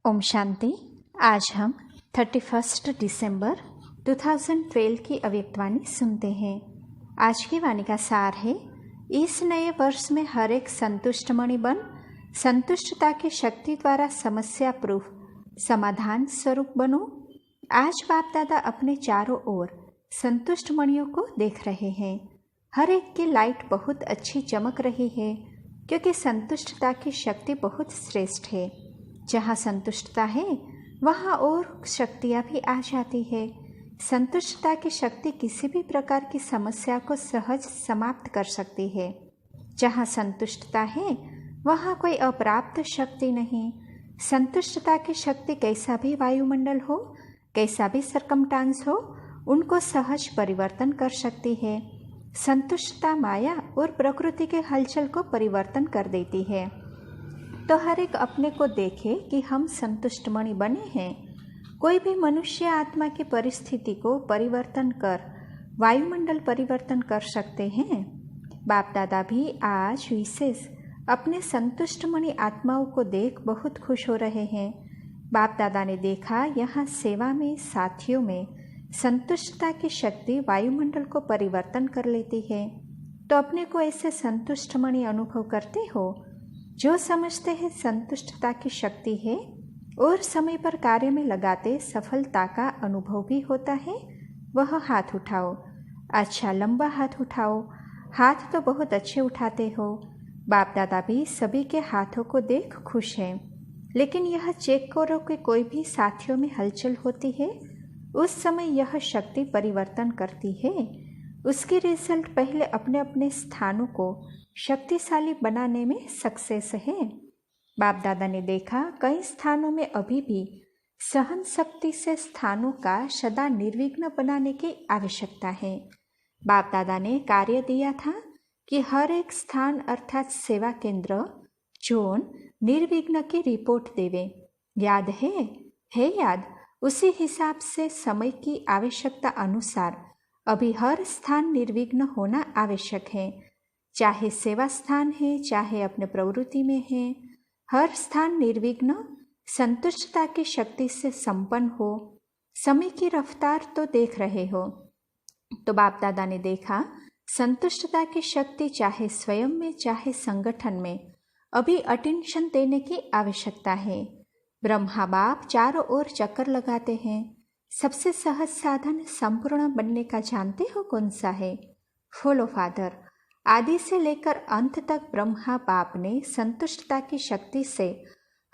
ओम शांति। आज हम 31 दिसंबर 2012 की अव्यक्तवाणी सुनते हैं। आज की वाणी का सार है, इस नए वर्ष में हर एक संतुष्ट मणि बन संतुष्टता की शक्ति द्वारा समस्या प्रूफ समाधान स्वरूप बनो। आज बाप दादा अपने चारों ओर संतुष्ट मणियों को देख रहे हैं। हर एक की लाइट बहुत अच्छी चमक रही है, क्योंकि संतुष्टता की शक्ति बहुत श्रेष्ठ है। जहाँ संतुष्टता है वहाँ और शक्तियाँ भी आ जाती है। संतुष्टता की शक्ति किसी भी प्रकार की समस्या को सहज समाप्त कर सकती है। जहाँ संतुष्टता है वहाँ कोई अप्राप्त शक्ति नहीं। संतुष्टता की शक्ति कैसा भी वायुमंडल हो, कैसा भी सरकमस्टांस हो, उनको सहज परिवर्तन कर सकती है। संतुष्टता माया और प्रकृति के हलचल को परिवर्तन कर देती है। तो हर एक अपने को देखे कि हम संतुष्ट मणि बने हैं। कोई भी मनुष्य आत्मा की परिस्थिति को परिवर्तन कर वायुमंडल परिवर्तन कर सकते हैं। बाप दादा भी आज विशेष अपने संतुष्ट मणि आत्माओं को देख बहुत खुश हो रहे हैं। बाप दादा ने देखा यहाँ सेवा में, साथियों में संतुष्टता की शक्ति वायुमंडल को परिवर्तन कर लेती है। तो अपने को ऐसे संतुष्ट मणि अनुभव करते हो। जो समझते हैं संतुष्टता की शक्ति है और समय पर कार्य में लगाते सफलता का अनुभव भी होता है, वह हाथ उठाओ। अच्छा, लंबा हाथ उठाओ। हाथ तो बहुत अच्छे उठाते हो। बाप दादा भी सभी के हाथों को देख खुश हैं। लेकिन यह चेक करो कि कोई भी साथियों में हलचल होती है, उस समय यह शक्ति परिवर्तन करती है। उसकी रिजल्ट पहले अपने अपने स्थानों को शक्तिशाली बनाने में सक्सेस है। बाप दादा ने देखा कई स्थानों में अभी भी सहन शक्ति से स्थानों का सदा निर्विघ्न बनाने की आवश्यकता है। बाप दादा ने कार्य दिया था कि हर एक स्थान अर्थात सेवा केंद्र जोन निर्विघ्न की रिपोर्ट देवे। याद है याद। उसी हिसाब से समय की आवश्यकता अनुसार अभी हर स्थान निर्विघ्न होना आवश्यक है। चाहे सेवा स्थान है, चाहे अपने प्रवृत्ति में है, हर स्थान निर्विघ्न संतुष्टता की शक्ति से संपन्न हो। समय की रफ्तार तो देख रहे हो। तो बाप दादा ने देखा संतुष्टता की शक्ति चाहे स्वयं में, चाहे संगठन में अभी अटेंशन देने की आवश्यकता है। ब्रह्मा बाप चारों ओर चक्कर लगाते हैं। सबसे सहज साधन संपूर्ण बनने का जानते हो कौन सा है? Follow father. आदि से लेकर अंत तक ब्रह्मा बाप ने संतुष्टता की शक्ति से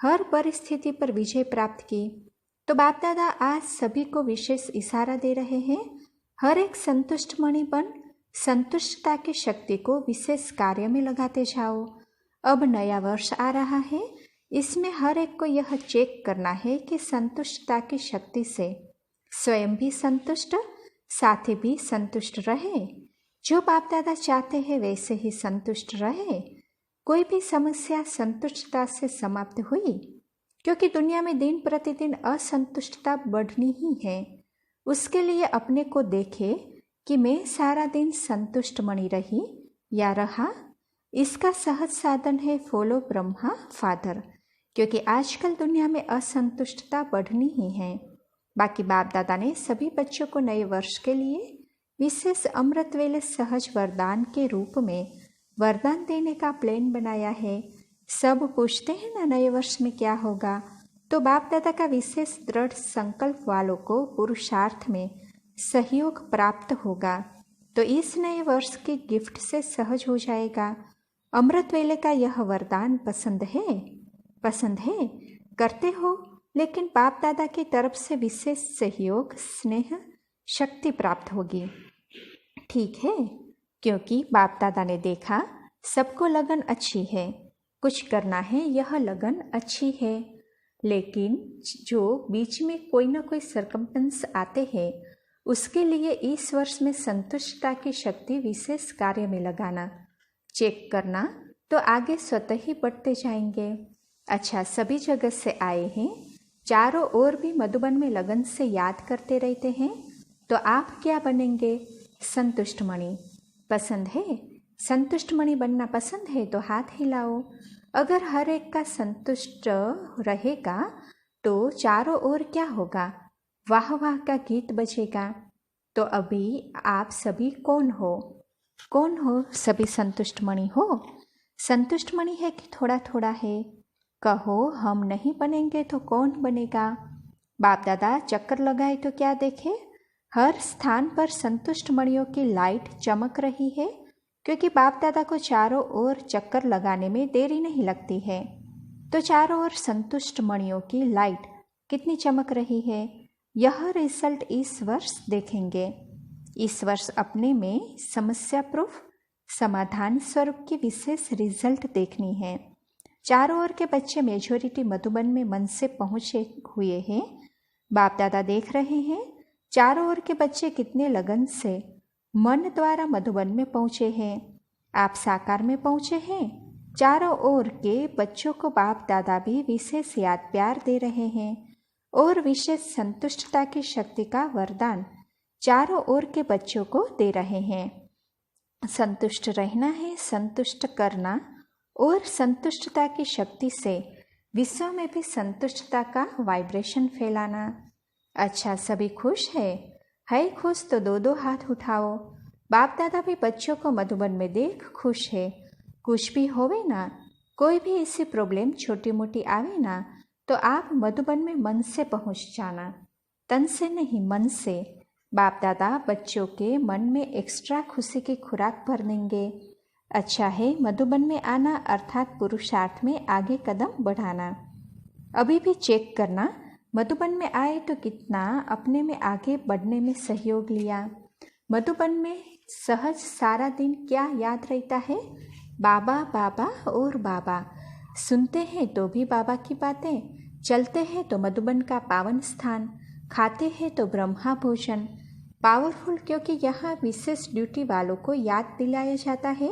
हर परिस्थिति पर विजय प्राप्त की। तो बाप दादा आज सभी को विशेष इशारा दे रहे हैं, हर एक संतुष्ट मणि बन संतुष्टता की शक्ति को विशेष कार्य में लगाते जाओ। अब नया वर्ष आ रहा है, इसमें हर एक को यह चेक करना है कि संतुष्टता की शक्ति से स्वयं भी संतुष्ट, साथी भी संतुष्ट रहे। जो बाप दादा चाहते हैं वैसे ही संतुष्ट रहे। कोई भी समस्या संतुष्टता से समाप्त हुई, क्योंकि दुनिया में दिन प्रतिदिन असंतुष्टता बढ़नी ही है। उसके लिए अपने को देखे कि मैं सारा दिन संतुष्ट मणि रही या रहा। इसका सहज साधन है फॉलो ब्रह्मा फादर, क्योंकि आजकल दुनिया में असंतुष्टता बढ़नी ही है। बाकी बाप दादा ने सभी बच्चों को नए वर्ष के लिए विशेष अमृत वेले सहज वरदान के रूप में वरदान देने का प्लान बनाया है। सब पूछते हैं ना नए वर्ष में क्या होगा, तो बाप दादा का विशेष दृढ़ संकल्प वालों को पुरुषार्थ में सहयोग प्राप्त होगा। तो इस नए वर्ष की गिफ्ट से सहज हो जाएगा। अमृत वेले का यह वरदान पसंद है करते हो, लेकिन बाप दादा की तरफ से विशेष सहयोग, स्नेह, शक्ति प्राप्त होगी। ठीक है, क्योंकि बाप दादा ने देखा सबको लगन अच्छी है, कुछ करना है, यह लगन अच्छी है। लेकिन जो बीच में कोई ना कोई सरकमस्टेंस आते हैं, उसके लिए इस वर्ष में संतुष्टता की शक्ति विशेष कार्य में लगाना, चेक करना, तो आगे स्वतः ही बढ़ते जाएंगे। अच्छा, सभी जगत से आए हैं, चारों ओर भी मधुबन में लगन से याद करते रहते हैं, तो आप क्या बनेंगे? संतुष्ट मणि। पसंद है? संतुष्ट मणि बनना पसंद है तो हाथ हिलाओ। अगर हर एक का संतुष्ट रहेगा तो चारों ओर क्या होगा? वाह वाह का गीत बजेगा। तो अभी आप सभी कौन हो? कौन हो? सभी संतुष्ट मणि हो? संतुष्ट मणि है कि थोड़ा थोड़ा है? कहो, हम नहीं बनेंगे तो कौन बनेगा? बाप दादा चक्कर लगाए तो क्या देखे? हर स्थान पर संतुष्ट मणियों की लाइट चमक रही है, क्योंकि बाप दादा को चारों ओर चक्कर लगाने में देरी नहीं लगती है। तो चारों ओर संतुष्ट मणियों की लाइट कितनी चमक रही है, यह रिजल्ट इस वर्ष देखेंगे। इस वर्ष अपने में समस्या प्रूफ समाधान स्वरूप की विशेष रिजल्ट देखनी है। चारों ओर के बच्चे मेजोरिटी मधुबन में मन से पहुंचे हुए हैं। बाप दादा देख रहे हैं चारों ओर के बच्चे कितने लगन से मन द्वारा मधुबन में पहुंचे हैं। आप साकार में पहुंचे हैं। चारों ओर के बच्चों को बाप दादा भी विशेष याद प्यार दे रहे हैं और विशेष संतुष्टता की शक्ति का वरदान चारों ओर के बच्चों को दे रहे हैं। संतुष्ट रहना है, संतुष्ट करना और संतुष्टता की शक्ति से विश्व में भी संतुष्टता का वाइब्रेशन फैलाना। अच्छा, सभी खुश है खुश तो दो दो हाथ उठाओ। बाप दादा भी बच्चों को मधुबन में देख खुश है। कुछ भी होवे ना, कोई भी ऐसी प्रॉब्लम छोटी मोटी आवे ना, तो आप मधुबन में मन से पहुंच जाना, तन से नहीं मन से। बाप दादा बच्चों के मन में एक्स्ट्रा खुशी की खुराक भर देंगे। अच्छा है मधुबन में आना, अर्थात पुरुषार्थ में आगे कदम बढ़ाना। अभी भी चेक करना, मधुबन में आए तो कितना अपने में आगे बढ़ने में सहयोग लिया। मधुबन में सहज सारा दिन क्या याद रहता है? बाबा बाबा और बाबा। सुनते हैं तो भी बाबा की बातें, चलते हैं तो मधुबन का पावन स्थान, खाते हैं तो ब्रह्मा भोजन। पावरफुल, क्योंकि यहाँ विशेष ड्यूटी वालों को याद दिलाया जाता है।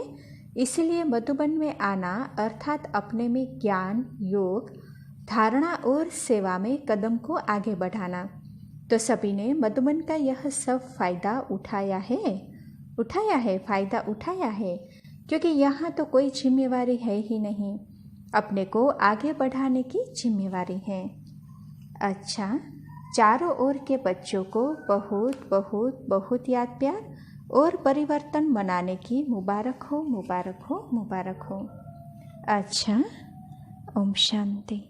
इसलिए मधुबन में आना अर्थात अपने में ज्ञान, योग, धारणा और सेवा में कदम को आगे बढ़ाना। तो सभी ने मधुबन का यह सब फायदा उठाया है, फायदा उठाया है, क्योंकि यहाँ तो कोई जिम्मेवारी है ही नहीं, अपने को आगे बढ़ाने की जिम्मेवारी है। अच्छा, चारों ओर के बच्चों को बहुत बहुत बहुत याद प्यार और परिवर्तन मनाने की मुबारक हो, मुबारक हो, मुबारक हो। अच्छा, ओम शांति।